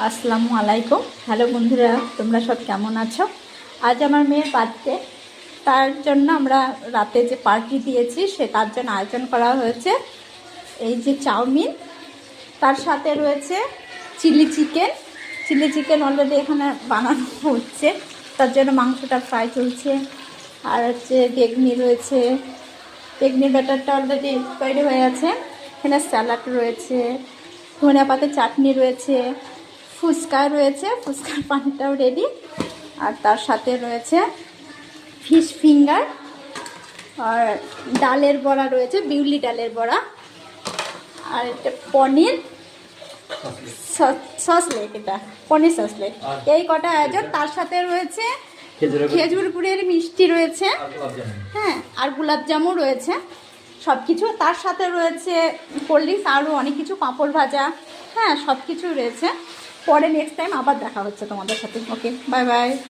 আসসালামু আলাইকুম। হ্যালো বন্ধুরা, তোমরা সব কেমন আছো? আজ আমার মেয়ের বার্থডে, তার জন্য আমরা রাতে যে পার্টি দিয়েছি তার জন্য আয়োজন করা হয়েছে। এই যে চাউমিন, তার সাথে রয়েছে chilli chicken. Chilli chicken already এখানে বানানো হচ্ছে, তার জন্য মাংসটা ফ্রাই চলছে। আর হচ্ছে বেগনি রয়েছে, বেগনির ব্যাটারটা অলরেডি তৈরি হয়ে আছে। এখানে স্যালাড রয়েছে, ধনিয়া পাতার চাটনি রয়েছে, ফুচকা রয়েছে, ফুচকার পানিটাও রেডি। আর তার সাথে রয়েছে ফিশ ফিঙ্গার, আর ডালের বড়া রয়েছে, বিউলি ডালের বড়া। আর এটা পনির সসলেট, এটা পনির সসলেট। এই কটা আয়োজন। তার সাথে রয়েছে খেজুর গুড়ের মিষ্টি রয়েছে, হ্যাঁ, আর গোলাপজামও রয়েছে, সব কিছু। তার সাথে রয়েছে কোল্ড ড্রিঙ্কস, আরও অনেক কিছু, পাঁপড় ভাজা, হ্যাঁ, সব কিছু রয়েছে। পরে নেক্সট টাইম আবার দেখা হচ্ছে তোমাদের সাথে। ওকে, বাই বাই।